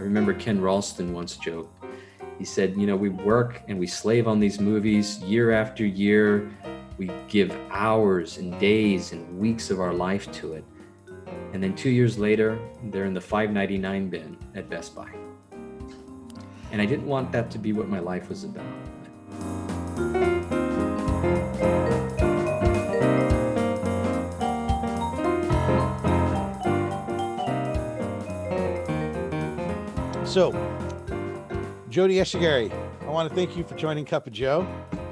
remember Ken Ralston once joked, he said, you know, we work and we slave on these movies year after year. We give hours and days and weeks of our life to it. And then 2 years later, they're in the $5.99 bin at Best Buy. And I didn't want that to be what my life was about. So, Jody Echegarary, I want to thank you for joining Cup of Joe.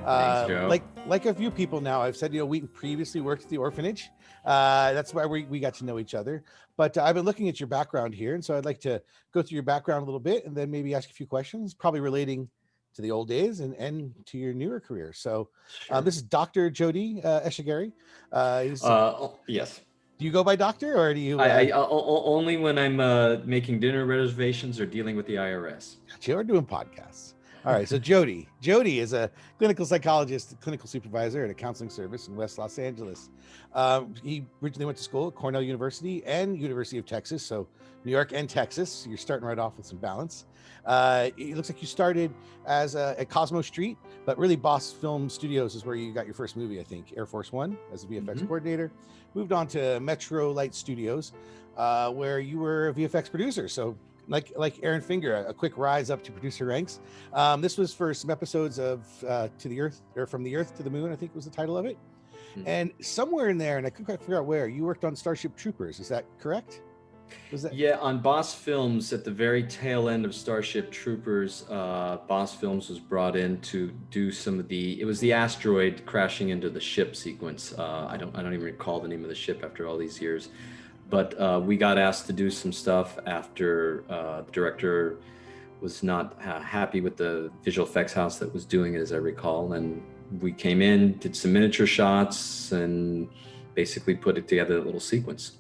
Thanks, Joe. Like a few people now, I've said, we previously worked at the orphanage. That's why we got to know each other. But I've been looking at your background here. And so I'd like to go through your background a little bit and then maybe ask a few questions, probably relating to the old days and to your newer career. So Sure. This is Dr. Jody Echegarary. Yes. Do you go by doctor or do you? I only when I'm making dinner reservations or dealing with the IRS. Gotcha. We're doing podcasts. All right. So Jody is a clinical psychologist, clinical supervisor at a counseling service in West Los Angeles. He originally went to school at Cornell University and University of Texas. So New York and Texas. You're starting right off with some balance. It looks like you started as at Cosmo Street, but really Boss Film Studios is where you got your first movie, I think, Air Force One as a VFX coordinator. Moved on to Metro Light Studios, where you were a VFX producer. So like Aaron Finger, a quick rise up to producer ranks. This was for some episodes of To the Earth, or From the Earth to the Moon, I think was the title of it. And somewhere in there, and I couldn't quite figure out where, you worked on Starship Troopers. Is that correct? Was that? Yeah, on Boss Films, at the very tail end of Starship Troopers, Boss Films was brought in to do some of it was the asteroid crashing into the ship sequence. I don't even recall the name of the ship after all these years. But we got asked to do some stuff after the director was not happy with the visual effects house that was doing it, as I recall. And we came in, did some miniature shots, and basically put it together a little sequence.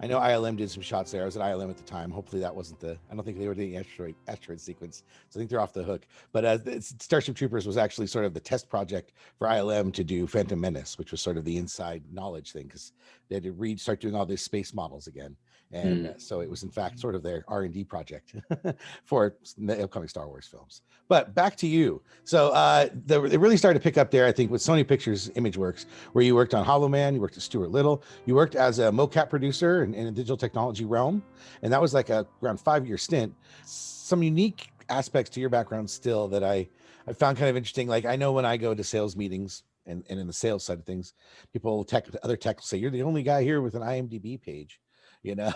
I know ILM did some shots there. I was at ILM at the time. Hopefully that wasn't I don't think they were doing asteroid sequence. So I think they're off the hook. But Starship Troopers was actually sort of the test project for ILM to do Phantom Menace, which was sort of the inside knowledge thing, because they had to start doing all these space models again. And so it was in fact sort of their R&D project for the upcoming Star Wars films. But back to you. So it really started to pick up there, I think, with Sony Pictures ImageWorks, where you worked on Hollow Man, you worked at Stuart Little, you worked as a mocap producer in a digital technology realm. And that was like around 5-year stint. Some unique aspects to your background still that I found kind of interesting. Like I know when I go to sales meetings and in the sales side of things, other tech will say, you're the only guy here with an IMDb page. And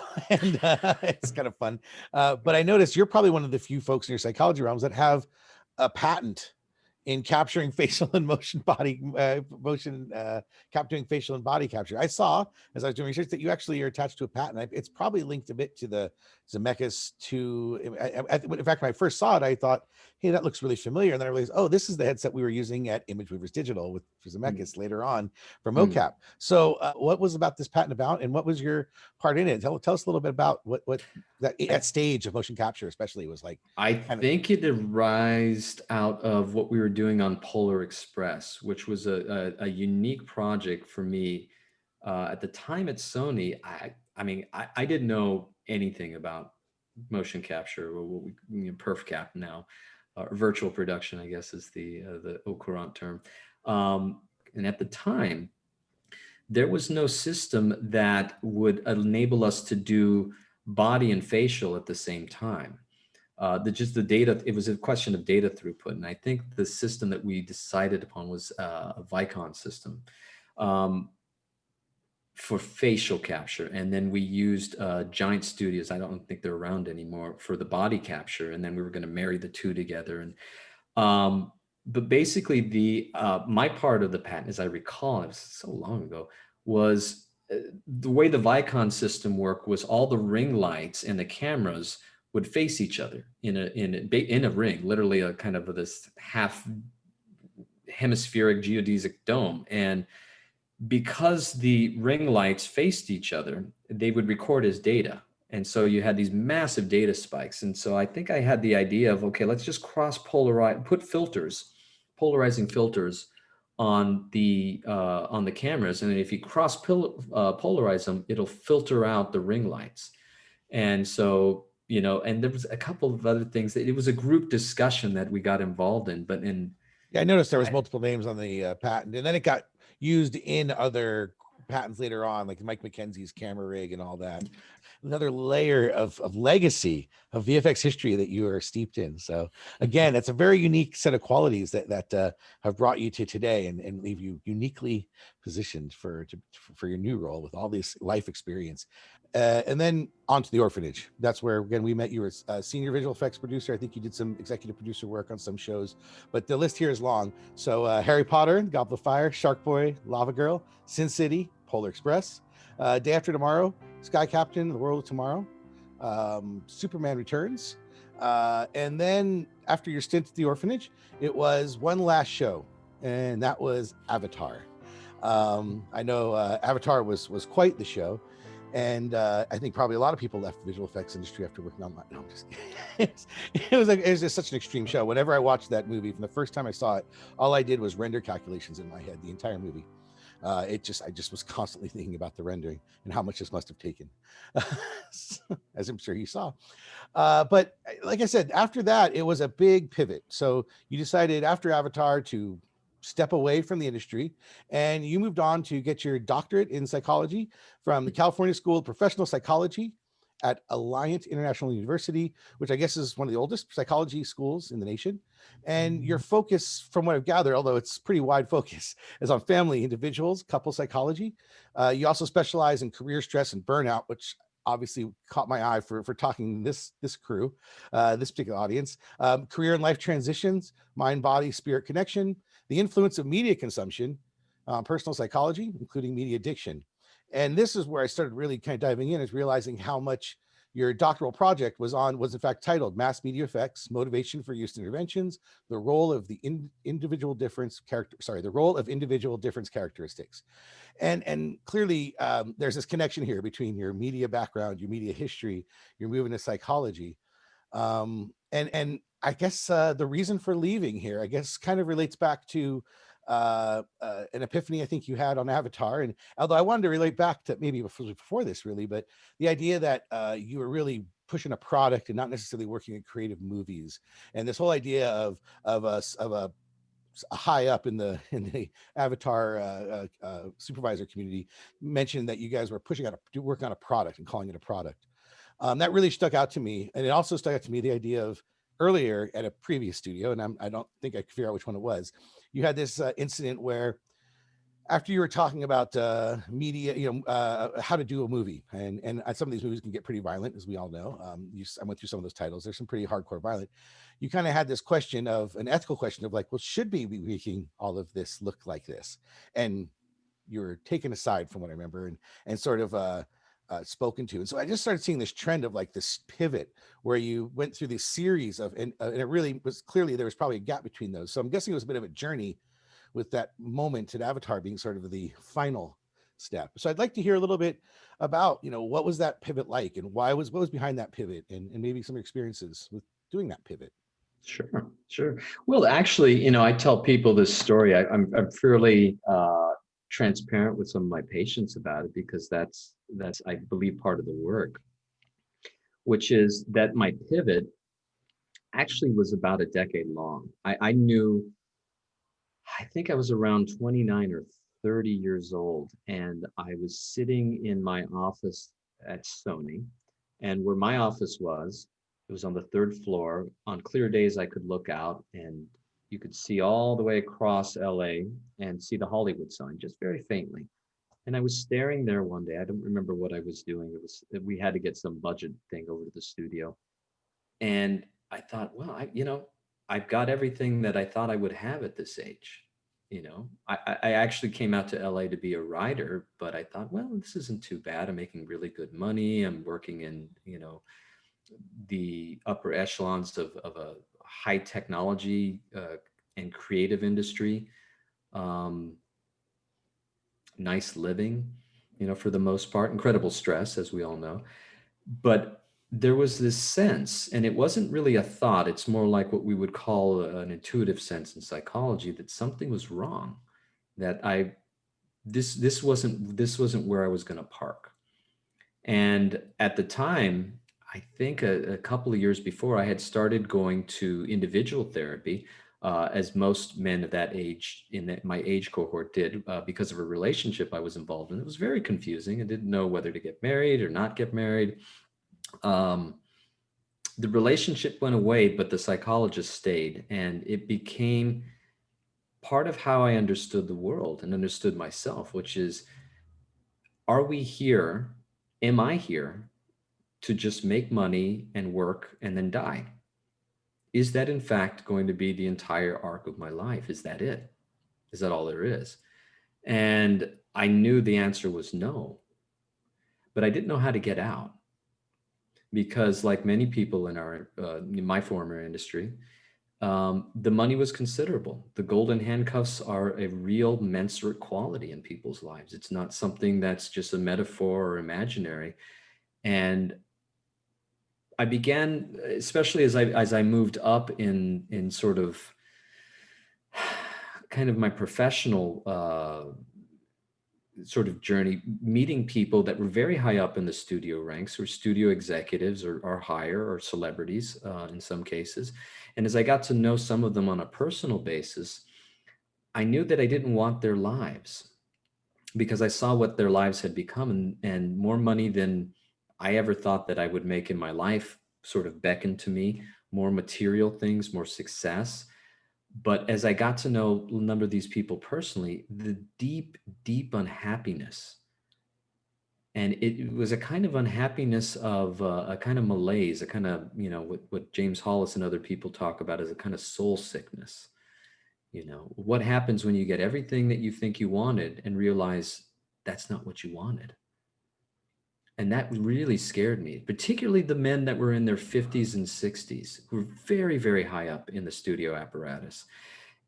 it's kind of fun. But I noticed you're probably one of the few folks in your psychology realms that have a patent in capturing facial and capturing facial and body capture. I saw, as I was doing research, that you actually are attached to a patent. It's probably linked a bit to the Zemeckis 2. In fact, when I first saw it, I thought, hey, that looks really familiar. And then I realized, oh, this is the headset we were using at Image Weavers Digital for Zemeckis later on for mocap. So what was about this patent about, and what was your part in it? Tell us a little bit about what that stage of motion capture especially was like. I think it arose out of what we were doing on Polar Express, which was a unique project for me. At the time at Sony, I didn't know anything about motion capture, or what we perf cap now, or virtual production, I guess is the au courant term. And at the time, there was no system that would enable us to do body and facial at the same time. The data, it was a question of data throughput. And I think the system that we decided upon was a Vicon system for facial capture. And then we used Giant Studios, I don't think they're around anymore, for the body capture. And then we were going to marry the two together. And but basically my part of the patent, as I recall, it was so long ago, was the way the Vicon system worked was all the ring lights and the cameras would face each other in a ring, literally a kind of this half hemispheric geodesic dome. And because the ring lights faced each other, they would record as data. And so you had these massive data spikes. And so I think I had the idea of, okay, let's just put polarizing filters on the cameras. And if you polarize them, it'll filter out the ring lights. And so you know, and there was a couple of other things. It was a group discussion that we got involved in, but in, Yeah, I noticed there was I, multiple names on the patent, and then it got used in other patents later on, like Mike McKenzie's camera rig and all that. Another layer of legacy of VFX history that you are steeped in. So again, that's a very unique set of qualities that have brought you to today and leave you uniquely positioned for your new role with all this life experience. And then on to the orphanage. That's where, again, we met. You were a senior visual effects producer. I think you did some executive producer work on some shows, but the list here is long. So Harry Potter, Goblet of Fire, Shark Boy, Lava Girl, Sin City, Polar Express, Day After Tomorrow, Sky Captain, The World of Tomorrow, Superman Returns. And then after your stint at the orphanage, it was one last show, and that was Avatar. I know Avatar was quite the show. And I think probably a lot of people left the visual effects industry after working on that. No, I'm just kidding. It was just such an extreme show. Whenever I watched that movie, from the first time I saw it, all I did was render calculations in my head the entire movie. I just was constantly thinking about the rendering and how much this must have taken, as I'm sure you saw. But like I said, after that, it was a big pivot. So you decided after Avatar to step away from the industry, and you moved on to get your doctorate in psychology from the California School of Professional Psychology at Alliant International University, which I guess is one of the oldest psychology schools in the nation. And your focus, from what I've gathered, although it's pretty wide focus, is on family, individuals, couple psychology. You also specialize in career stress and burnout, which obviously caught my eye for talking this crew, this particular audience. Career and life transitions, mind, body, spirit connection, the influence of media consumption, personal psychology, including media addiction. And this is where I started really kind of diving in, is realizing how much your doctoral project was in fact titled Mass Media Effects, Motivation for Use Interventions, the role of the the role of individual difference characteristics. And clearly there's this connection here between your media background, your media history, your moving to psychology. And I guess the reason for leaving here, I guess, kind of relates back to an epiphany I think you had on Avatar. And although I wanted to relate back to maybe before this, really, but the idea that you were really pushing a product and not necessarily working in creative movies, and this whole idea of a high up in the Avatar supervisor community mentioned that you guys were pushing out working on a product and calling it a product. That really stuck out to me. And it also stuck out to me the idea of earlier at a previous studio, and I don't think I could figure out which one it was. You had this incident where after you were talking about media, how to do a movie, and some of these movies can get pretty violent, as we all know. I went through some of those titles. There's some pretty hardcore violent. You kind of had this question of an ethical question of like, well, should we be making all of this look like this? And you were taken aside from what I remember and sort of spoken to. And so I just started seeing this trend of like this pivot where you went through this series of, and it really was clearly there was probably a gap between those. So I'm guessing it was a bit of a journey with that moment at Avatar being sort of the final step. So I'd like to hear a little bit about, what was that pivot like, and what was behind that pivot, and maybe some experiences with doing that pivot. Sure, sure. Well, actually, I tell people this story. I'm fairly transparent with some of my patients about it, because that's I believe part of the work, which is that my pivot actually was about a decade long. I knew, I think I was around 29 or 30 years old, and I was sitting in my office at Sony, and where my office was, it was on the third floor. On clear days, I could look out and you could see all the way across LA and see the Hollywood sign just very faintly. And I was staring there one day. I don't remember what I was doing. It was, we had to get some budget thing over to the studio. And I thought, well, I've got everything that I thought I would have at this age. I actually came out to LA to be a writer, but I thought, well, this isn't too bad. I'm making really good money. I'm working in, the upper echelons of a high technology and creative industry. Um, nice living, for the most part, incredible stress, as we all know. But there was this sense, and it wasn't really a thought, it's more like what we would call an intuitive sense in psychology, that something was wrong, that this wasn't where I was going to park. And at the time, I think a couple of years before, I had started going to individual therapy, as most men of that age in my age cohort did, because of a relationship I was involved in. It was very confusing. I didn't know whether to get married or not get married. Um, the relationship went away, but the psychologist stayed, and it became part of how I understood the world and understood myself, which is, are we here? Am I here to just make money and work and then die? Is that in fact going to be the entire arc of my life? Is that it? Is that all there is? And I knew the answer was no, but I didn't know how to get out because, like many people in my former industry, the money was considerable. The golden handcuffs are a real mensurate quality in people's lives. It's not something that's just a metaphor or imaginary. And I began, especially as I moved up in sort of kind of my professional sort of journey, meeting people that were very high up in the studio ranks, or studio executives, or higher, or celebrities in some cases. And as I got to know some of them on a personal basis, I knew that I didn't want their lives, because I saw what their lives had become, and more money than I ever thought that I would make in my life sort of beckoned to me, more material things, more success. But as I got to know a number of these people personally, the deep, deep unhappiness, and it was a kind of unhappiness of a kind of malaise, a kind of, what James Hollis and other people talk about as a kind of soul sickness. What happens when you get everything that you think you wanted and realize that's not what you wanted? And that really scared me, particularly the men that were in their 50s and 60s, who were very, very high up in the studio apparatus.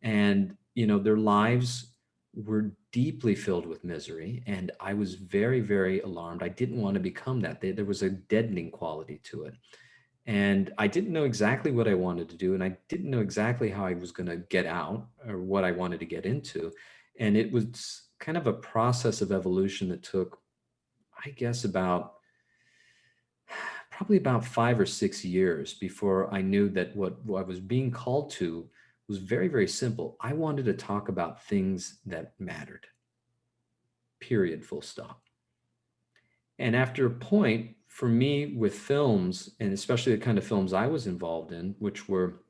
And, their lives were deeply filled with misery. And I was very, very alarmed. I didn't want to become that. There was a deadening quality to it. And I didn't know exactly what I wanted to do. And I didn't know exactly how I was going to get out, or what I wanted to get into. And it was kind of a process of evolution that took, I guess, probably about 5 or 6 years before I knew that what I was being called to was very, very simple. I wanted to talk about things that mattered, period, full stop. And after a point, for me with films, and especially the kind of films I was involved in, which were,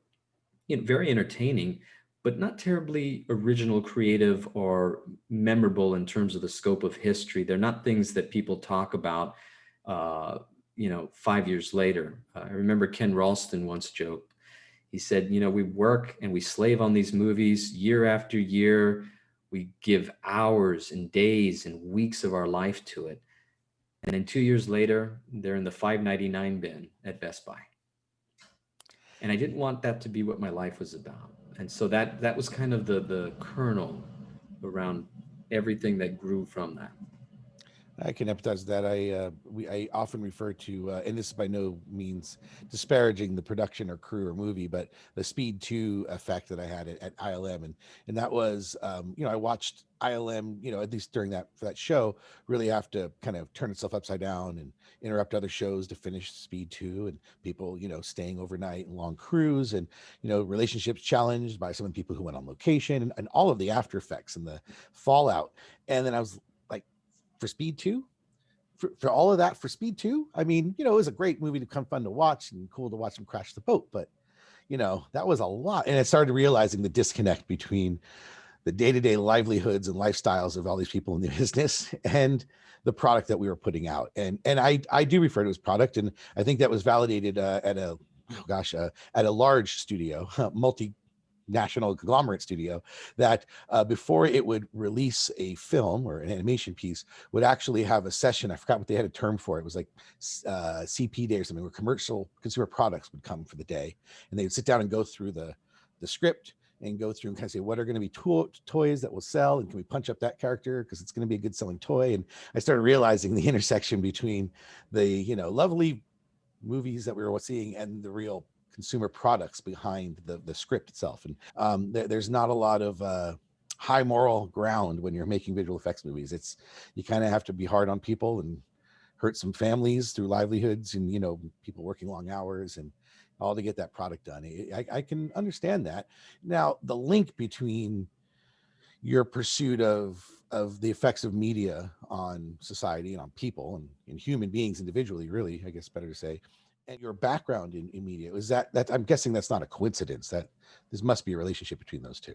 very entertaining, but not terribly original, creative, or memorable in terms of the scope of history. They're not things that people talk about, 5 years later. I remember Ken Ralston once joked. He said, we work and we slave on these movies year after year. We give hours and days and weeks of our life to it. And then 2 years later, they're in the 5.99 bin at Best Buy. And I didn't want that to be what my life was about. And so that was kind of the kernel around everything that grew from that. I can empathize with that. I often refer to, and this is by no means disparaging the production or crew or movie, but the Speed 2 effect that I had at ILM, and that was, I watched ILM, at least during that show, really have to kind of turn itself upside down and interrupt other shows to finish Speed 2, and people, staying overnight and long crews, and relationships challenged by some of the people who went on location, and all of the after effects and the fallout. And then I was like, for Speed 2, for all of that, for Speed 2, I mean, it was a great movie to come fun to watch and cool to watch them crash the boat, but that was a lot. And I started realizing the disconnect between the day-to-day livelihoods and lifestyles of all these people in the business and the product that we were putting out. And I do refer to it as product, and I think that was validated at a large studio, multinational conglomerate studio, that before it would release a film or an animation piece, would actually have a session. I forgot what they had a term for it. It was like CP day or something, where commercial consumer products would come for the day, and they would sit down and go through the script and go through and kind of say, what are going to be toys that will sell, and can we punch up that character because it's going to be a good selling toy. And I started realizing the intersection between the lovely movies that we were seeing and the real consumer products behind the script itself. And there's not a lot of high moral ground when you're making visual effects movies. You kind of have to be hard on people and hurt some families through livelihoods and, people working long hours and all to get that product done. I can understand that. Now, the link between your pursuit of the effects of media on society and on people and human beings individually, really, I guess better to say, and your background in media, is that I'm guessing that's not a coincidence, that this must be a relationship between those two.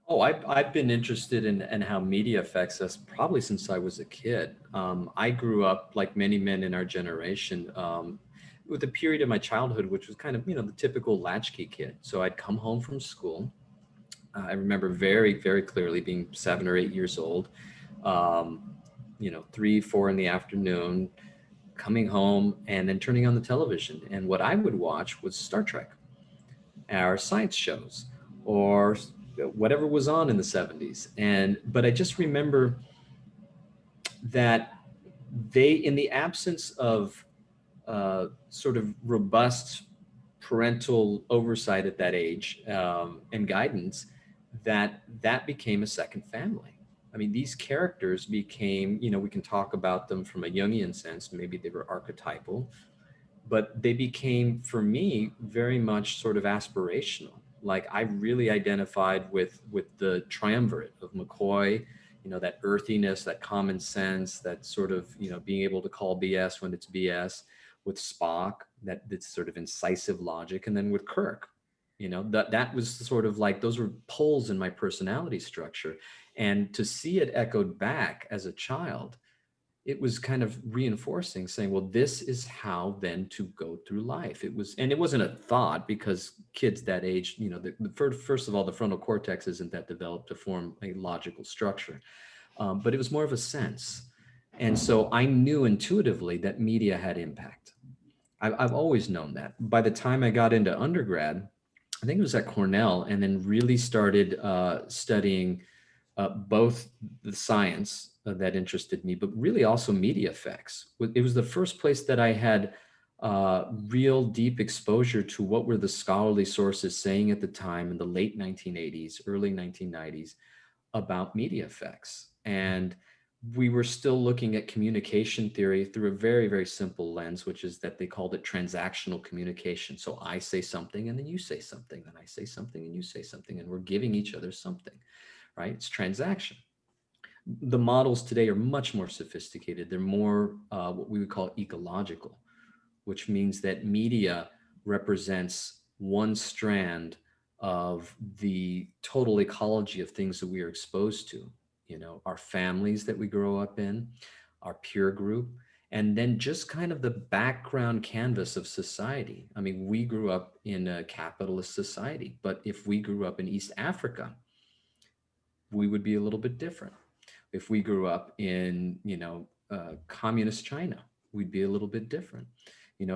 Oh, I've been interested in how media affects us probably since I was a kid. I grew up, like many men in our generation, with a period of my childhood, which was kind of, the typical latchkey kid. So I'd come home from school. I remember very, very clearly being 7 or 8 years old, um, 3, 4 in the afternoon, coming home and then turning on the television. And what I would watch was Star Trek, our science shows, or whatever was on in the 70s. But I just remember that in the absence of sort of robust parental oversight at that age, and guidance, that became a second family. I mean, these characters became, we can talk about them from a Jungian sense. Maybe they were archetypal, but they became, for me, very much sort of aspirational. Like, I really identified with the triumvirate of McCoy, that earthiness, that common sense, that sort of, being able to call BS when it's BS, with Spock, that sort of incisive logic, and then with Kirk, that was sort of like, those were poles in my personality structure. And to see it echoed back as a child, it was kind of reinforcing, saying, well, this is how then to go through life. And it wasn't a thought, because kids that age, first of all, the frontal cortex isn't that developed to form a logical structure. But it was more of a sense. And so I knew intuitively that media had impact. I've always known that. By the time I got into undergrad, I think it was at Cornell, and then really started studying both the science that interested me, but really also media effects. It was the first place that I had real deep exposure to what were the scholarly sources saying at the time in the late 1980s, early 1990s, about media effects. And we were still looking at communication theory through a very, very simple lens, which is that they called it transactional communication. So I say something and then you say something, then I say something and you say something, and we're giving each other something, right? It's transaction. The models today are much more sophisticated. They're more what we would call ecological, which means that media represents one strand of the total ecology of things that we are exposed to, our families that we grow up in, our peer group, and then just kind of the background canvas of society. I mean, we grew up in a capitalist society, but if we grew up in East Africa, we would be a little bit different. If we grew up in, communist China, we'd be a little bit different.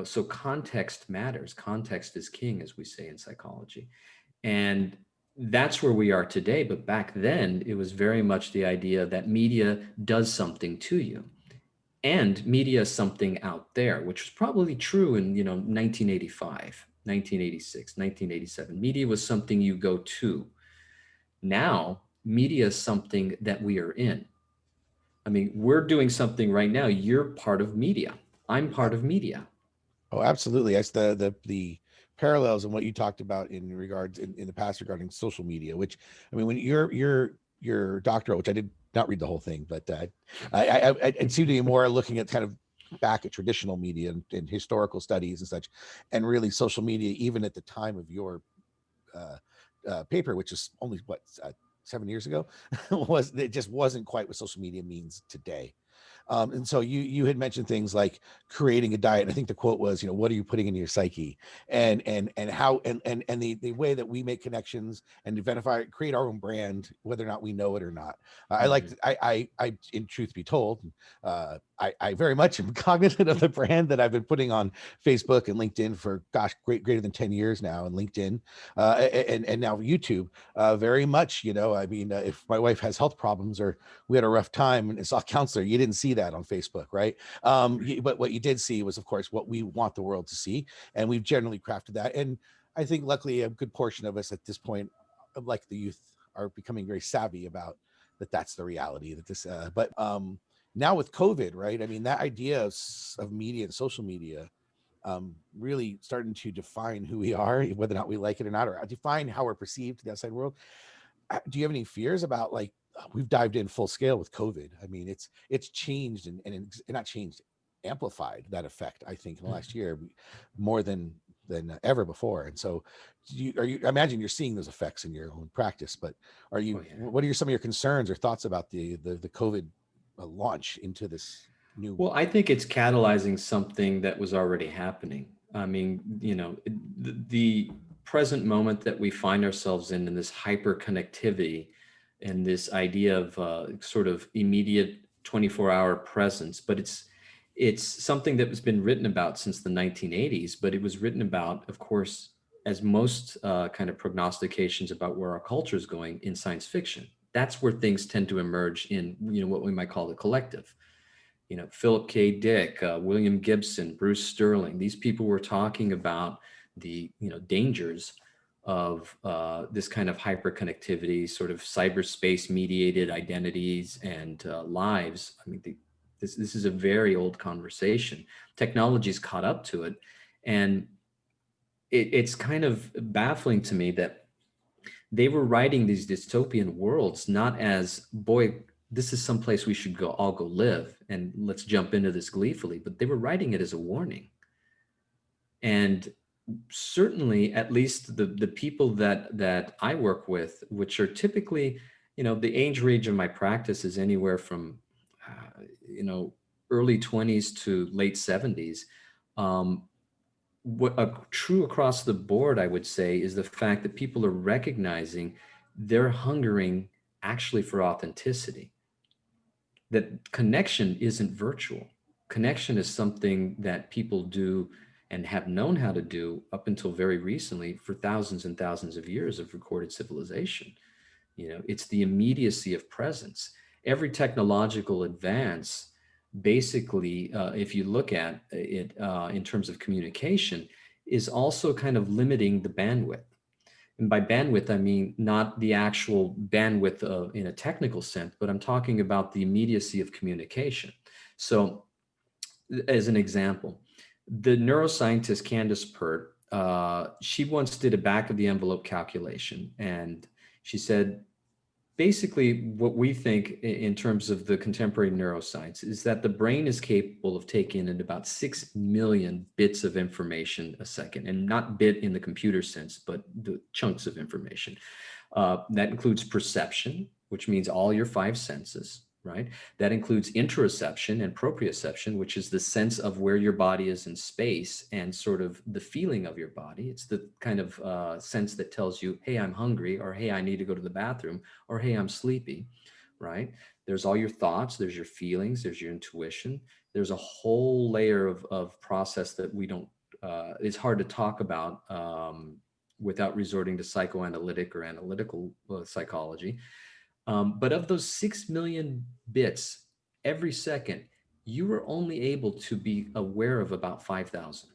So context matters. Context is king, as we say in psychology. And that's where we are today. But back then, it was very much the idea that media does something to you. And media is something out there, which was probably true in, 1985, 1986, 1987. Media was something you go to. Now, media is something that we are in. I mean, we're doing something right now. You're part of media. I'm part of media. Oh, absolutely. That's the parallels and what you talked about in regards in the past regarding social media, which, I mean, when your doctoral, which I did not read the whole thing, but it seemed to be more looking at kind of back at traditional media and historical studies and such, and really social media, even at the time of your uh, paper, which is only what 7 years ago, was it just wasn't quite what social media means today. And so you had mentioned things like creating a diet. I think the quote was, what are you putting into your psyche, and how and the way that we make connections and identify, create our own brand, whether or not we know it or not. I like Mhm. I in truth be told, I very much am cognizant of the brand that I've been putting on Facebook and LinkedIn for, gosh, greater than 10 years now, and LinkedIn, and now YouTube, very much. I mean, if my wife has health problems or we had a rough time and saw a counselor, you didn't see that on Facebook, right? But what you did see was, of course, what we want the world to see, and we've generally crafted that. And I think, luckily, a good portion of us at this point, like the youth, are becoming very savvy about that. That's the reality. That this, but now with COVID, right? I mean, that idea of media and social media really starting to define who we are, whether or not we like it or not, or define how we're perceived to the outside world. Do you have any fears about, like, we've dived in full scale with COVID? I mean, it's changed and not changed, amplified that effect, I think, in the last year more than ever before. And so, I imagine you're seeing those effects in your own practice, but Oh yeah. what are some of your concerns or thoughts about the COVID launch into this new? Well, I think it's catalyzing something that was already happening. I mean, the present moment that we find ourselves in this hyper connectivity and this idea of sort of immediate 24-hour presence, but it's something that has been written about since the 1980s, but it was written about, of course, as most kind of prognostications about where our culture is going in science fiction. That's where things tend to emerge in, what we might call the collective. Philip K. Dick, William Gibson, Bruce Sterling, these people were talking about the, dangers of this kind of hyperconnectivity, sort of cyberspace mediated identities and lives. I mean, this is a very old conversation. Technology's caught up to it. And it's kind of baffling to me that they were writing these dystopian worlds not as, boy, this is someplace we should all go live and let's jump into this gleefully, but they were writing it as a warning. And certainly, at least the people that I work with, which are typically, the age range of my practice is anywhere from early 20s to late 70s. What true across the board, I would say, is the fact that people are recognizing they're hungering actually for authenticity. That connection isn't virtual. Connection is something that people do and have known how to do up until very recently for thousands and thousands of years of recorded civilization. It's the immediacy of presence. Every technological advance, basically, if you look at it in terms of communication, is also kind of limiting the bandwidth. And by bandwidth, I mean not the actual bandwidth in a technical sense, but I'm talking about the immediacy of communication. So, as an example, the neuroscientist Candace Pert, she once did a back of the envelope calculation, and she said, basically, what we think in terms of the contemporary neuroscience is that the brain is capable of taking in about 6 million bits of information a second, and not bit in the computer sense, but the chunks of information. That includes perception, which means all your five senses, right? That includes interoception and proprioception, which is the sense of where your body is in space and sort of the feeling of your body. It's the kind of sense that tells you, hey, I'm hungry, or hey, I need to go to the bathroom, or hey, I'm sleepy, right? There's all your thoughts, there's your feelings, there's your intuition. There's a whole layer of process that we don't, it's hard to talk about without resorting to psychoanalytic or analytical psychology. But of those 6 million bits every second, you were only able to be aware of about 5,000.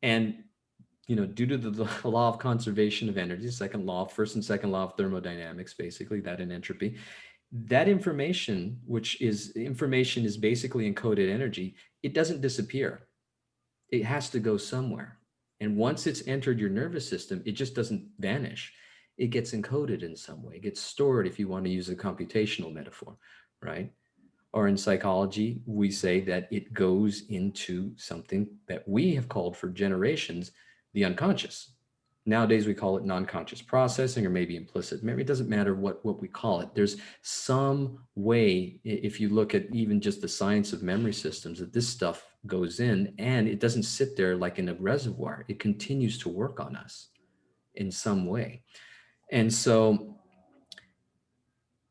And, due to the law of conservation of energy, second law, first and second law of thermodynamics, basically, that and entropy, that information, information is basically encoded energy, it doesn't disappear. It has to go somewhere. And once it's entered your nervous system, it just doesn't vanish. It gets encoded in some way. It gets stored, if you want to use a computational metaphor, right? Or in psychology, we say that it goes into something that we have called for generations the unconscious. Nowadays, we call it non-conscious processing or maybe implicit memory. It doesn't matter what we call it. There's some way, if you look at even just the science of memory systems, that this stuff goes in and it doesn't sit there like in a reservoir. It continues to work on us in some way. And so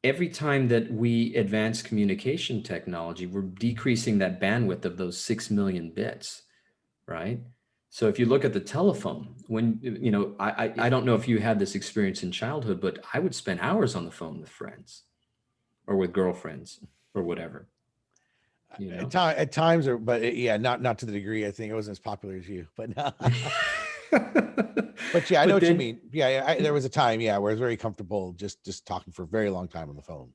every time that we advance communication technology, we're decreasing that bandwidth of those 6 million bits, right? So if you look at the telephone, when, I don't know if you had this experience in childhood, but I would spend hours on the phone with friends or with girlfriends or whatever, At times, or but yeah, not to the degree. I think it wasn't as popular as you, but no. But yeah, I know But what you then mean. Yeah, there was a time, yeah, where I was very comfortable just talking for a very long time on the phone.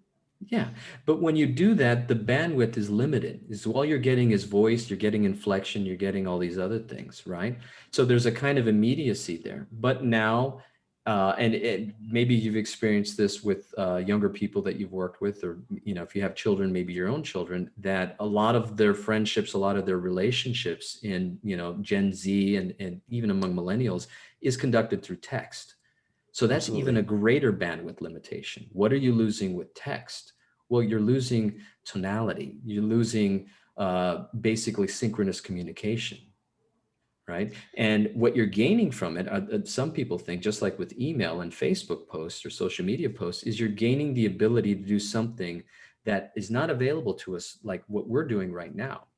Yeah, but when you do that, the bandwidth is limited. Is all you're getting is voice, you're getting inflection, you're getting all these other things, right? So there's a kind of immediacy there. But now, maybe you've experienced this with younger people that you've worked with, or if you have children, maybe your own children, that a lot of their friendships, a lot of their relationships in Gen Z and even among millennials is conducted through text. So that's even Absolutely. a greater bandwidth limitation. What are you losing with text? Well, you're losing tonality. You're losing basically synchronous communication, right? And what you're gaining from it, some people think, just like with email and Facebook posts or social media posts, is you're gaining the ability to do something that is not available to us, like what we're doing right now.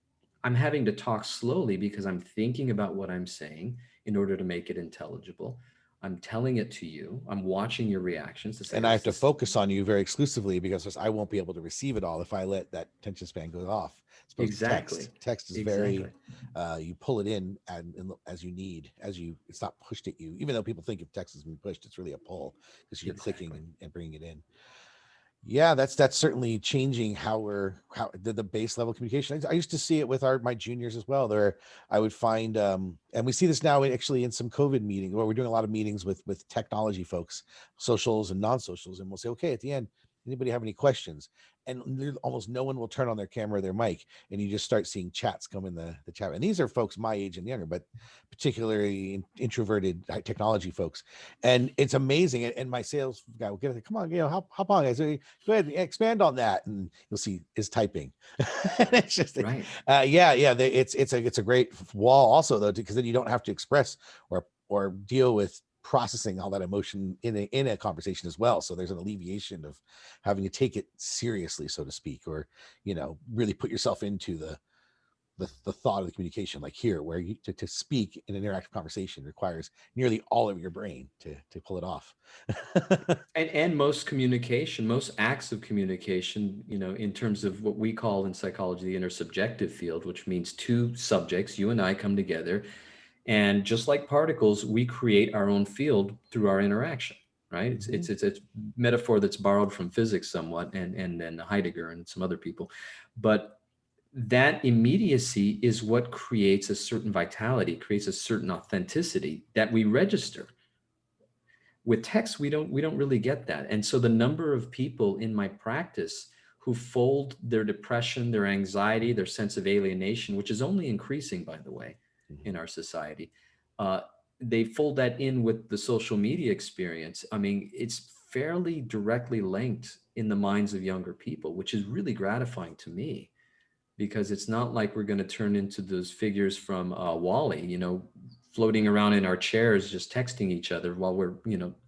I'm having to talk slowly because I'm thinking about what I'm saying in order to make it intelligible. I'm telling it to you. I'm watching your reactions to say, And I have is to this focus on you very exclusively because I won't be able to receive it all if I let that attention span go off. As opposed to exactly, text. Text is very, exactly, you pull it in and as you need, it's not pushed at you. Even though people think if text is being pushed, it's really a pull because you're clicking exactly. and bringing it in. Yeah, that's certainly changing how the base level communication. I used to see it with my juniors as well. There, I would find, and we see this now actually in some COVID meetings where we're doing a lot of meetings with technology folks, socials and non-socials, and we'll say, okay, at the end, anybody have any questions? And almost no one will turn on their camera or their mic, and you just start seeing chats come in the chat. And these are folks my age and younger, but particularly introverted technology folks, and it's amazing. And my sales guy will get it. Come on, hop on, guys. Go ahead, expand on that, and you'll see is typing. It's just, Right. yeah. It's a great wall also though, because then you don't have to express or deal with processing all that emotion in a conversation as well. So there's an alleviation of having to take it seriously, so to speak, or really put yourself into the thought of the communication, like here, where to speak in an interactive conversation requires nearly all of your brain to pull it off. And most communication, most acts of communication, in terms of what we call in psychology the intersubjective field, which means two subjects, you and I, come together, and just like particles, we create our own field through our interaction, right? It's Mhm. it's it's, it's metaphor that's borrowed from physics somewhat, and then Heidegger and some other people, but that immediacy is what creates a certain vitality, creates a certain authenticity that we register. With text, we don't really get that. And so the number of people in my practice who fold their depression, their anxiety, their sense of alienation, which is only increasing, by the way, in Mhm. our society, uh, they fold that in with the social media experience. I mean, it's fairly directly linked in the minds of younger people, which is really gratifying to me, because it's not like we're going to turn into those figures from Wall-E, floating around in our chairs, just texting each other while we're,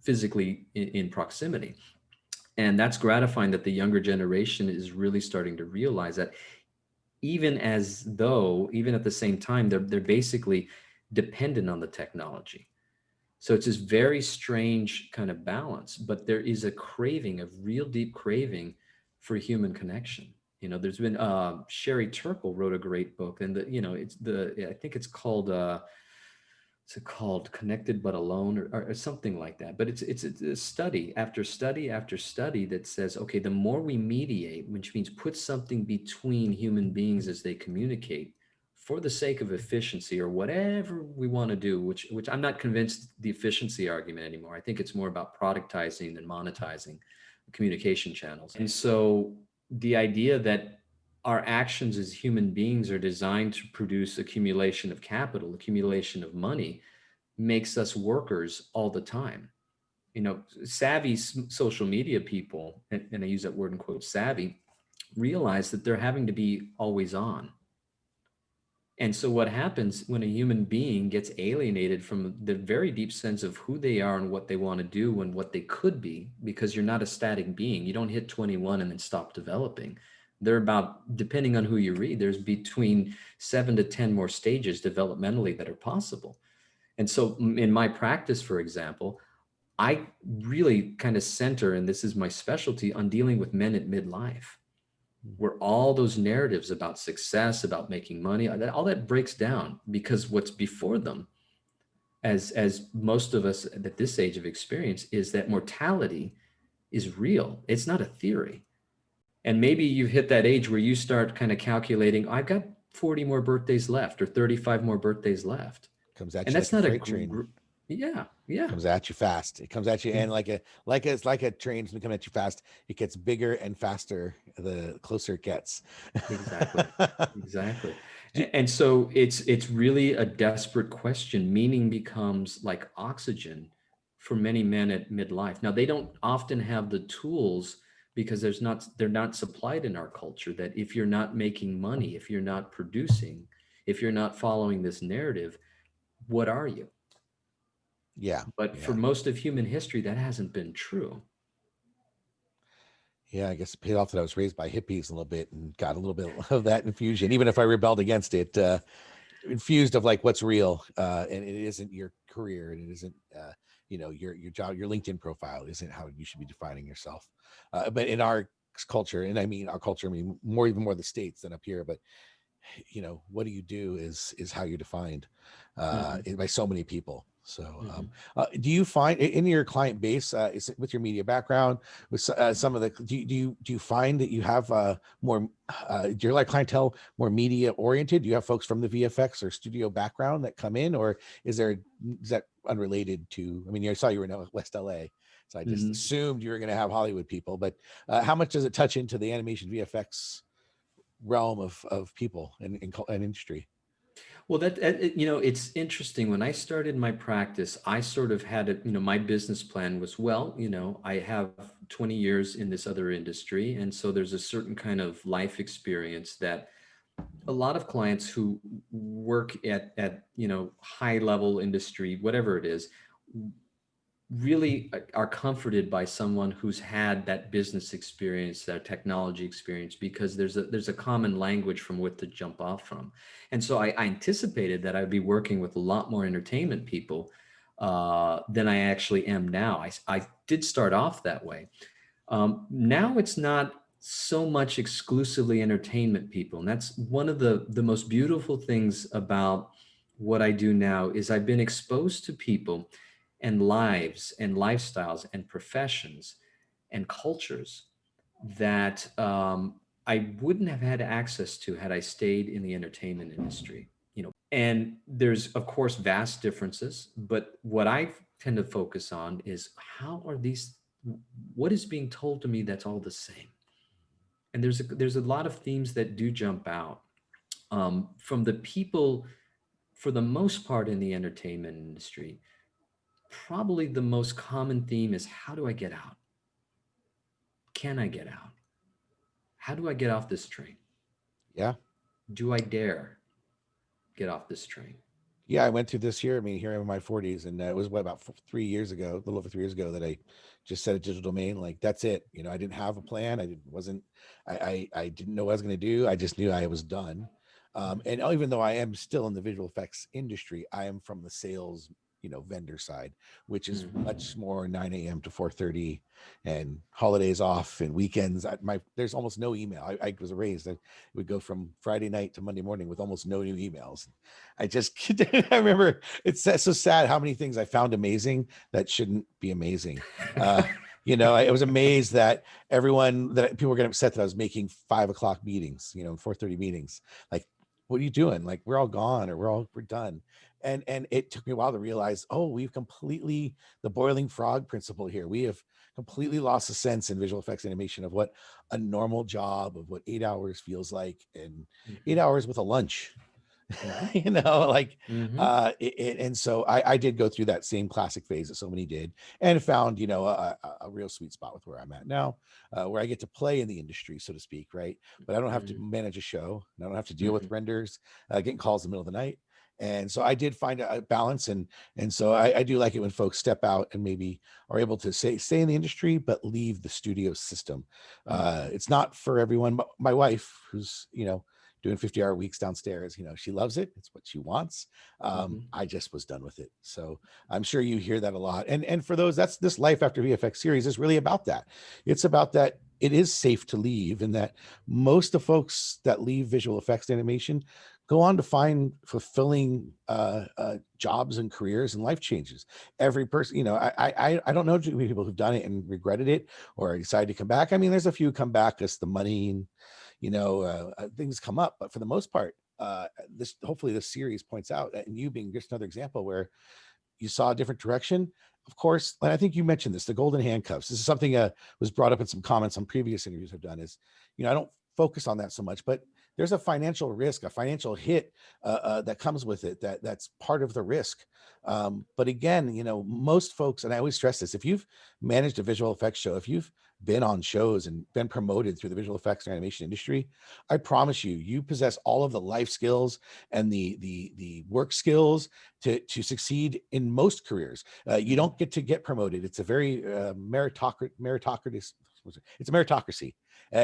physically in proximity. And that's gratifying that the younger generation is really starting to realize that, even at the same time, they're basically dependent on the technology. So it's this very strange kind of balance, but there is a craving, a real deep craving for human connection. There's been Sherry Turkle wrote a great book, and I think it's called Connected but Alone, or something like that. But it's a study after study after study that says, okay, the more we mediate, which means put something between human beings as they communicate, for the sake of efficiency or whatever we want to do, which I'm not convinced the efficiency argument anymore. I think it's more about productizing than monetizing communication channels. And so the idea that our actions as human beings are designed to produce accumulation of capital, accumulation of money, makes us workers all the time. Savvy social media people, and I use that word in quotes, savvy, realize that they're having to be always on. And so what happens when a human being gets alienated from the very deep sense of who they are and what they want to do and what they could be, because you're not a static being. You don't hit 21 and then stop developing. They're about, depending on who you read, there's between 7 to 10 more stages developmentally that are possible. And so in my practice, for example, I really kind of center, and this is my specialty, on dealing with men at midlife, where all those narratives about success, about making money, all that breaks down, because what's before them, as most of us at this age of experience, is that mortality is real. It's not a theory. And maybe you've hit that age where you start kind of calculating, I've got 40 more birthdays left or 35 more birthdays left. Comes at And you that's like a not a freight train. yeah, yeah. Comes at you fast. It comes at you, and Mm, it's like a train's been coming at you fast. It gets bigger and faster the closer it gets. exactly. Exactly. Do- And so it's really a desperate question. Meaning becomes like oxygen for many men at midlife. Now they don't often have the tools because they're not supplied in our culture, that if you're not making money, if you're not producing, if you're not following this narrative, what are you? yeah, But for yeah, most of human history, that hasn't been true. yeah. I guess it paid off that I was raised by hippies a little bit and got a little bit of that infusion, even if I rebelled against it. Infused of like what's real, and it isn't your career, and it isn't your job, your LinkedIn profile isn't how you should be defining yourself. But in our culture, and I mean our culture, I mean more, even more the States than up here, but what do you do is how you're defined Hmm. by so many people. So Hmm. do you find in your client base, is it with your media background, with some of the, do you find that you have more do your like clientele more media oriented? Do you have folks from the VFX or studio background that come in, or is that unrelated to, I mean, I saw you were in West LA, so I just Hmm. assumed you were going to have Hollywood people, but how much does it touch into the animation VFX realm of people and industry? Well, it's interesting. When I started my practice, I sort of had my business plan was, well, I have 20 years in this other industry. And so there's a certain kind of life experience that a lot of clients who work at high level industry, whatever it is, really are comforted by someone who's had that business experience, that technology experience, because there's a common language from what to jump off from. And so I anticipated that I'd be working with a lot more entertainment people than I actually am now. I did start off that way. Now it's not so much exclusively entertainment people, and that's one of the most beautiful things about what I do now is I've been exposed to people and lives and lifestyles and professions and cultures that I wouldn't have had access to had I stayed in the entertainment industry. And there's of course vast differences, but what I tend to focus on is what is being told to me that's all the same. And there's a lot of themes that do jump out from the people, for the most part in the entertainment industry. Probably the most common theme is, how do I get out? Can I get out? How do I get off this train? Yeah. Do I dare get off this train? Yeah, I went through this year. I mean, here I'm in my 40s, and it was what, about 3 years ago, a little over 3 years ago, that I just set a digital domain. Like that's it. I didn't have a plan. I didn't wasn't I didn't know what I was going to do. I just knew I was done. And even though I am still in the visual effects industry, I am from the sales, vendor side, which is Mhm. much more 9 a.m. to 4:30, and holidays off and weekends. There's almost no email. I was raised. I would go from Friday night to Monday morning with almost no new emails. I just, I remember it's so sad how many things I found amazing that shouldn't be amazing. I was amazed that people were getting upset that I was making 5 o'clock meetings, 4:30 meetings. Like, what are you doing? Like, we're all gone, or we're done. And it took me a while to realize, oh, we've completely, the boiling frog principle here. We have completely lost the sense in visual effects animation of what a normal job, of what 8 hours feels like, and eight Mhm. hours with a lunch. Mhm. Like Mhm. and so I did go through that same classic phase that so many did, and found a real sweet spot with where I'm at now, where I get to play in the industry, so to speak, right? But I don't have to Mhm. manage a show, and I don't have to deal with Mhm. renders, getting calls in the middle of the night. And so I did find a balance, and so I do like it when folks step out and maybe are able to stay in the industry but leave the studio system. Mhm. It's not for everyone. My wife, who's doing 50-hour weeks downstairs, she loves it. It's what she wants. Mhm. I just was done with it. So I'm sure you hear that a lot. And for those, that's this Life After VFX series is really about that. It's about that it is safe to leave, and that most of folks that leave visual effects animation go on to find fulfilling jobs and careers and life changes. Every person, I don't know too many people who've done it and regretted it or decided to come back. I mean, there's a few come back as the money and things come up, but for the most part, this hopefully this series points out, and you being just another example where you saw a different direction. Of course, and I think you mentioned this, the golden handcuffs. This is something was brought up in some comments on previous interviews I've done is, I don't focus on that so much, but there's a financial risk, a financial hit that comes with it. That's part of the risk. But again, most folks, and I always stress this, if you've managed a visual effects show, if you've been on shows and been promoted through the visual effects and animation industry, I promise you possess all of the life skills and the work skills to succeed in most careers. You don't get promoted. It's a very meritocracy. It's a meritocracy.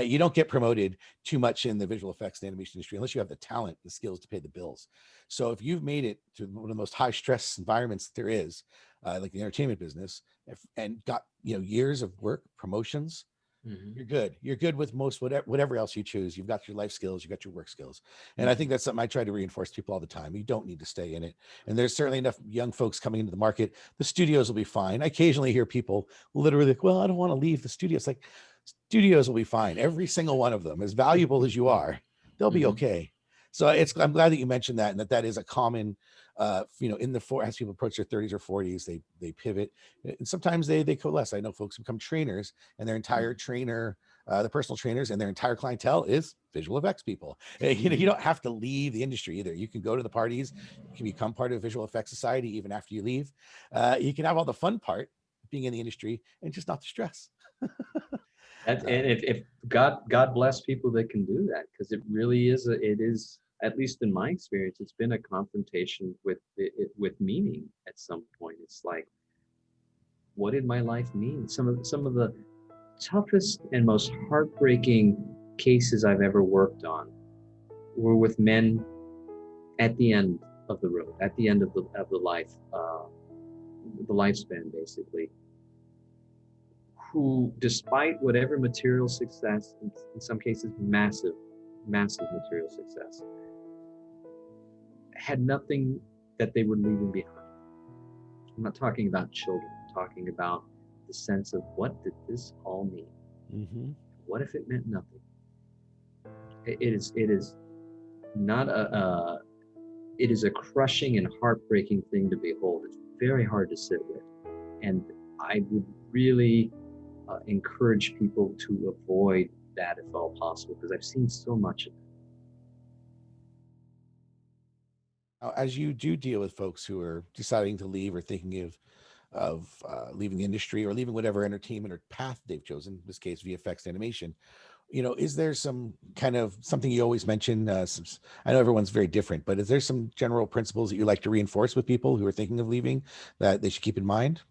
You don't get promoted too much in the visual effects and animation industry unless you have the talent, the skills to pay the bills. So if you've made it to one of the most high stress environments there is, like the entertainment business, and got years of work, promotions, you're good. You're good with most whatever else you choose. You've got your life skills, you've got your work skills. And I think that's something I try to reinforce to people all the time. You don't need to stay in it. And there's certainly enough young folks coming into the market. The studios will be fine. I occasionally hear people literally like, well, I don't want to leave the studio. It's like, studios will be fine. Every single one of them, as valuable as you are, they'll be okay. So I'm glad that you mentioned that, and that is a common, in as people approach their 30s or 40s, they pivot, and sometimes they coalesce. I know folks become trainers, and their entire trainer, the personal trainers, and their entire clientele is visual effects people. You don't have to leave the industry either. You can go to the parties, you can become part of visual effects society even after you leave. You can have all the fun part being in the industry and just not the stress. And if God bless people that can do that, because it really is it is, at least in my experience, it's been a confrontation with with meaning at some point. It's like, what did my life mean? Some of the toughest and most heartbreaking cases I've ever worked on were with men at the end of the road, at the end of the life, the lifespan, basically, who, despite whatever material success, in some cases massive material success, had nothing that they were leaving behind. I'm not talking about children. I'm talking about the sense of, what did this all mean? What if it meant nothing? It is not it is a crushing and heartbreaking thing to behold. It's very hard to sit with, and I would really encourage people to avoid that if all possible, because I've seen so much of it. As you do deal with folks who are deciding to leave or thinking of leaving the industry or leaving whatever entertainment or path they've chosen, in this case VFX animation, is there some kind of something you always mention? I know everyone's very different, but is there some general principles that you like to reinforce with people who are thinking of leaving that they should keep in mind?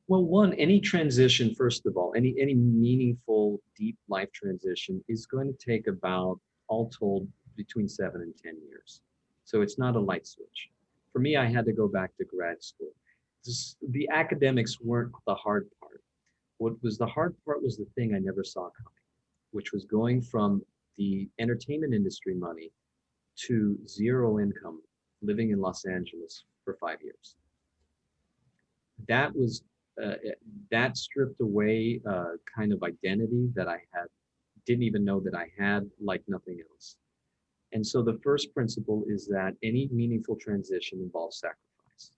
Well, one, any transition, first of all, any meaningful, deep life transition is going to take about, all told, between 7 and 10 years. So it's not a light switch. For me, I had to go back to grad school. The academics weren't the hard part. What was the hard part was the thing I never saw coming, which was going from the entertainment industry money to zero income, living in Los Angeles for 5 years. That was that stripped away kind of identity that I didn't even know that I had, like nothing else. And so the first principle is that any meaningful transition involves sacrifice.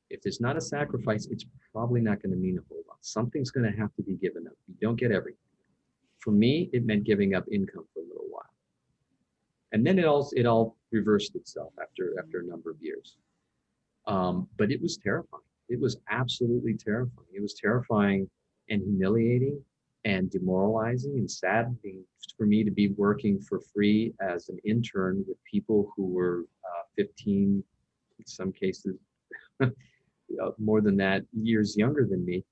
If there's not a sacrifice, it's probably not going to mean a whole lot. Something's going to have to be given up. You don't get everything. For me, it meant giving up income for a little while. And then it all reversed itself after a number of years. But it was terrifying. It was absolutely terrifying. It was terrifying and humiliating and demoralizing and saddening for me to be working for free as an intern with people who were 15, in some cases more than that, years younger than me.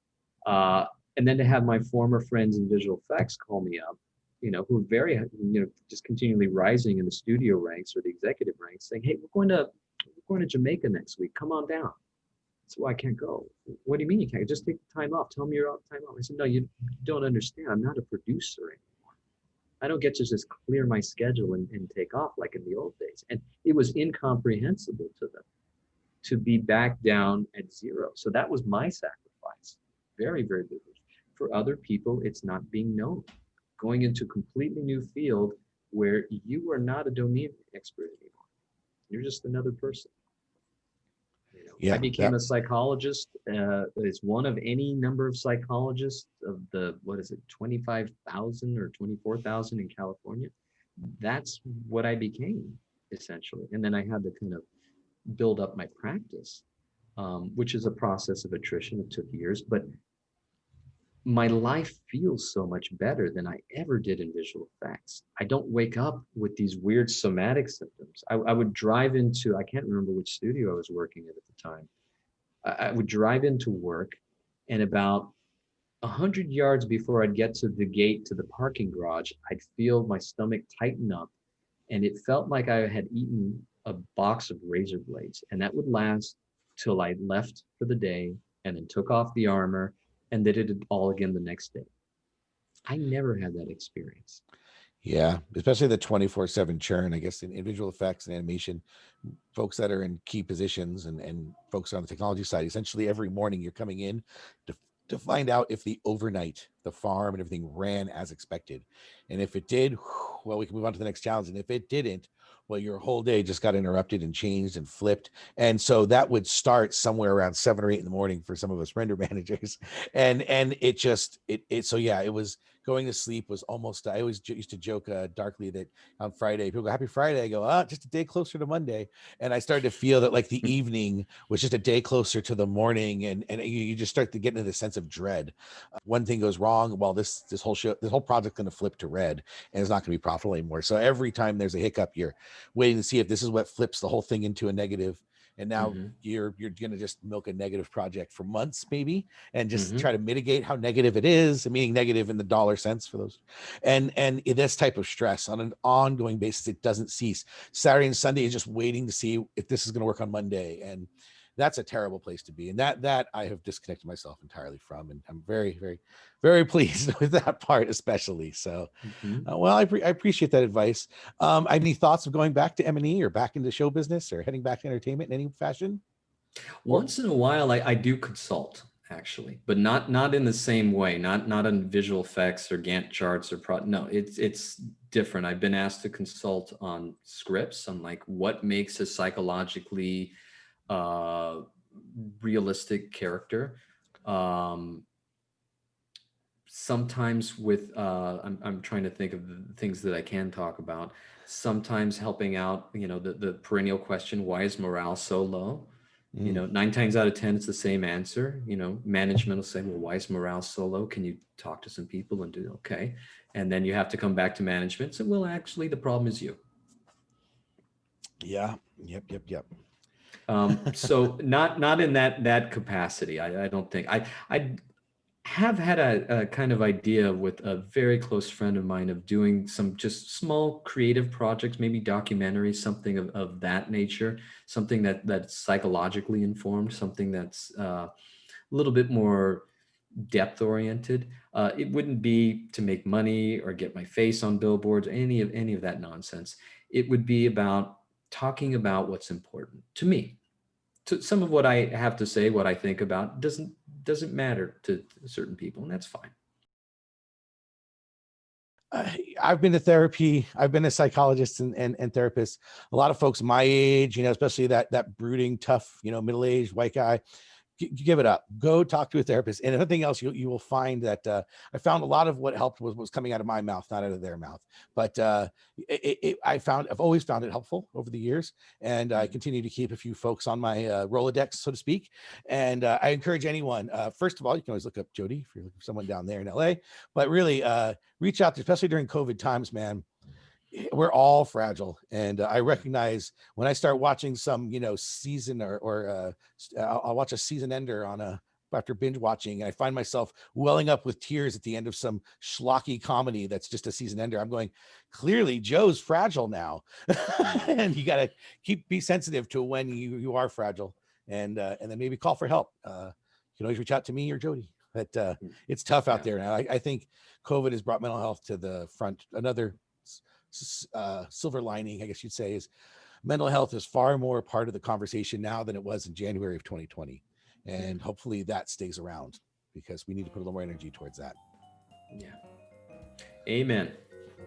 And then to have my former friends in visual effects call me up, who are very, just continually rising in the studio ranks or the executive ranks, saying, "Hey, we're going to Jamaica next week. Come on down." So I can't go. What do you mean you can't? Just take the time off. Tell me you're out time off. I said, "No, you don't understand. I'm not a producer anymore. I don't get to just clear my schedule and take off like in the old days. And it was incomprehensible to them to be back down at zero. So that was my sacrifice. Very, very big. For other people, it's not being known. Going into a completely new field where you are not a domain expert anymore. You're just another person. I Yeah, became that a psychologist as one of any number of psychologists of the, what is it, 25,000 or 24,000 in California. That's what I became essentially. And then I had to kind of build up my practice, which is a process of attrition. It took years, but my life feels so much better than I ever did in visual effects. I don't wake up with these weird somatic symptoms. I would drive into, I can't remember which studio I was working at the time. I would drive into work, and about 100 yards before I'd get to the gate to the parking garage, I'd feel my stomach tighten up, and it felt like I had eaten a box of razor blades. And that would last till I left for the day and then took off the armor and did it all again the next day. I never had that experience. Yeah, especially the 24/7 churn, I guess, in visual effects and animation, folks that are in key positions and folks on the technology side, essentially every morning you're coming in to, to find out if the overnight, the farm and everything ran as expected. And if it did, well, we can move on to the next challenge. And if it didn't, well, your whole day just got interrupted and changed and flipped. And so that would start somewhere around 7 or 8 in the morning for some of us render managers. And it just, so yeah, it was, going to sleep was almost, I always used to joke darkly that on Friday, people go, happy Friday. I go, just a day closer to Monday. And I started to feel that like the evening was just a day closer to the morning. And you just start to get into the sense of dread. One thing goes wrong, well, this whole project's going to flip to red and it's not going to be profitable anymore. So every time there's a hiccup, you're waiting to see if this is what flips the whole thing into a negative. And now you're going to just milk a negative project for months, maybe, and just try to mitigate how negative it is, meaning negative in the dollar sense for those. And this type of stress on an ongoing basis, it doesn't cease. Saturday and Sunday is just waiting to see if this is going to work on Monday. And that's a terrible place to be. And that I have disconnected myself entirely from. And I'm very, very, very pleased with that part, especially. So, well, I appreciate that advice. I have any thoughts of going back to M&E or back into show business or heading back to entertainment in any fashion? Once in a while, I do consult actually, but not in the same way. Not on visual effects or Gantt charts or no. It's different. I've been asked to consult on scripts, on like what makes a psychologically realistic character. Sometimes with I'm trying to think of the things that I can talk about. Sometimes helping out, the perennial question, why is morale so low? 9 times out of 10, it's the same answer. Management will say, well, why is morale so low? Can you talk to some people and do okay? And then you have to come back to management. So, well, actually, the problem is you. Yeah. Yep. So not in that capacity. I don't think I have had a kind of idea with a very close friend of mine of doing some just small creative projects, maybe documentaries, something of that nature, something that's psychologically informed, something that's a little bit more depth oriented. It wouldn't be to make money or get my face on billboards, any of that nonsense. It would be about talking about what's important to me. To some of what I have to say, what I think about doesn't matter to certain people, and that's fine. I've been to therapy. I've been a psychologist and therapist. A lot of folks my age, especially that brooding, tough, middle-aged white guy, give it up. Go talk to a therapist. And if nothing else, you will find that I found a lot of what helped was coming out of my mouth, not out of their mouth. But I've always found it helpful over the years, and I continue to keep a few folks on my Rolodex, so to speak. And I encourage anyone. First of all, you can always look up Jody if you're looking for someone down there in LA. But really, reach out, especially during COVID times, man. We're all fragile, and I recognize when I start watching some season or I'll watch a season ender after binge watching, and I find myself welling up with tears at the end of some schlocky comedy that's just a season ender. I'm going, clearly Joe's fragile now. And you got to be sensitive to when you are fragile, and then maybe call for help. You can always reach out to me or Jody. But it's tough out Yeah. there now. I think COVID has brought mental health to the front. Another silver lining, I guess you'd say, is mental health is far more part of the conversation now than it was in January of 2020. And hopefully that stays around, because we need to put a little more energy towards that. Yeah. Amen.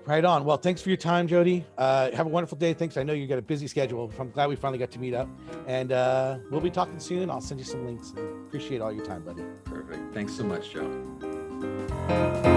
Right on. Well, thanks for your time, Jody. Have a wonderful day. Thanks. I know you got a busy schedule. I'm glad we finally got to meet up, and we'll be talking soon. I'll send you some links. Appreciate all your time, buddy. Perfect. Thanks so much, Joe.